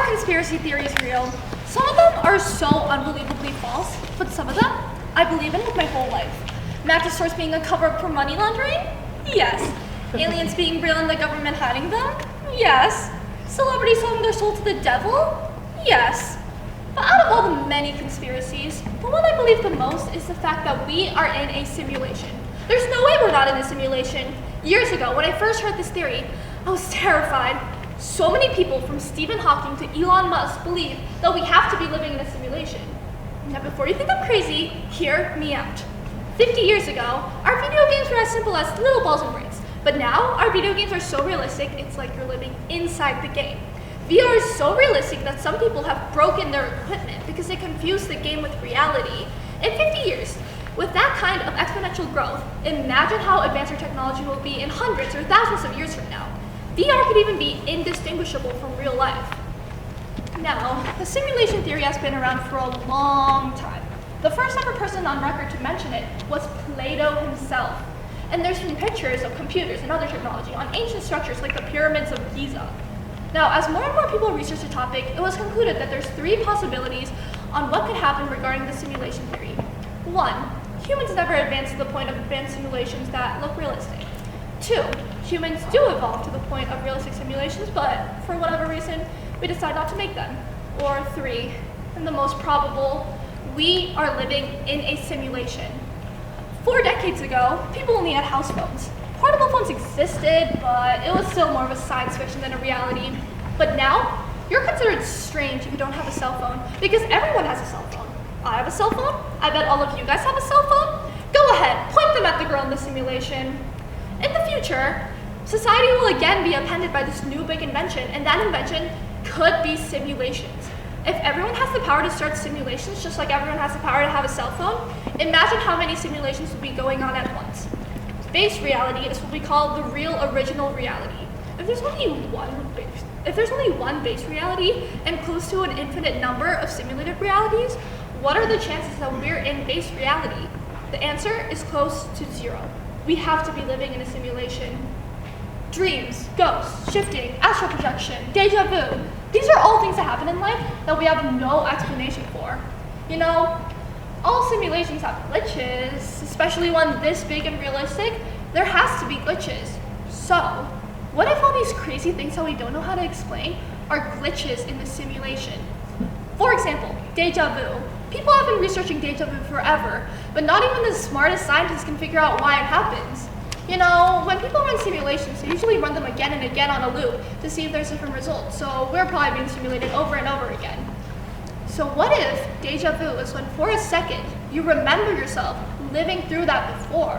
are conspiracy theories real? Some of them are so unbelievably false, but some of them I believe in with my whole life. Mattress stores being a cover-up for money laundering? Yes. Aliens being real and the government hiding them? Yes. Celebrities selling their soul to the devil? Yes. But out of all the many conspiracies, the one I believe the most is the fact that we are in a simulation. There's no way we're not in a simulation. Years ago, when I first heard this theory, I was terrified. So many people, from Stephen Hawking to Elon Musk, believe that we have to be living in a simulation. Now, before you think I'm crazy, hear me out. 50 years ago, our video games were as simple as little balls and bricks. But now, our video games are so realistic, it's like you're living inside the game. VR is so realistic that some people have broken their equipment because they confuse the game with reality. In 50 years, with that kind of exponential growth, imagine how advanced our technology will be in hundreds or thousands of years from now. VR could even be indistinguishable from real life. Now, the simulation theory has been around for a long time. The first ever person on record to mention it was Plato himself. And there's been pictures of computers and other technology on ancient structures like the pyramids of Giza. Now, as more and more people research the topic, it was concluded that there's 3 possibilities on what could happen regarding the simulation theory. 1, humans never advance to the point of advanced simulations that look realistic. 2, humans do evolve to the point of realistic simulations, but for whatever reason, we decide not to make them. Or 3, and the most probable, we are living in a simulation. 4 decades ago, people only had house phones. Portable phones existed, but it was still more of a science fiction than a reality. But now, you're considered strange if you don't have a cell phone, because everyone has a cell phone. I have a cell phone. I bet all of you guys have a cell phone. Go ahead, point them at the girl in the simulation. In the future, society will again be upended by this new big invention, and that invention could be simulations. If everyone has the power to start simulations, just like everyone has the power to have a cell phone, imagine how many simulations would be going on at once. Base reality is what we call the real original reality. If there's only one base reality and close to an infinite number of simulated realities, what are the chances that we're in base reality? The answer is close to 0. We have to be living in a simulation. Dreams, ghosts, shifting, astral projection, deja vu. These are all things that happen in life that we have no explanation for. You know, all simulations have glitches, especially one this big and realistic. There has to be glitches. So, what if all these crazy things that we don't know how to explain are glitches in the simulation? For example, deja vu. People have been researching deja vu forever, but not even the smartest scientists can figure out why it happens. You know, when people run simulations, they usually run them again and again on a loop to see if there's different results, so we're probably being simulated over and over again. So what if deja vu is when for a second you remember yourself living through that before?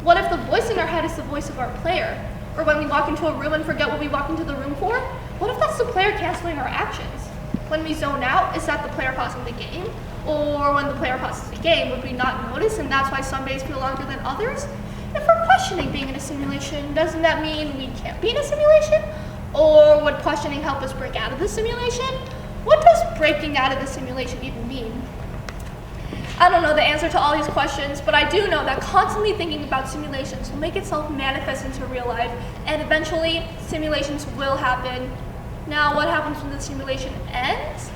What if the voice in our head is the voice of our player? Or when we walk into a room and forget what we walked into the room for? What if that's the player canceling our actions? When we zone out, is that the player pausing the game? Or when the player pauses the game, would we not notice and that's why some days feel longer than others? If we're questioning being in a simulation, doesn't that mean we can't be in a simulation? Or would questioning help us break out of the simulation? What does breaking out of the simulation even mean? I don't know the answer to all these questions, but I do know that constantly thinking about simulations will make itself manifest into real life, and eventually, simulations will happen. Now, what happens when the simulation ends?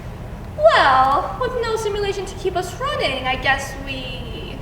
Well, with no simulation to keep us running, I guess we...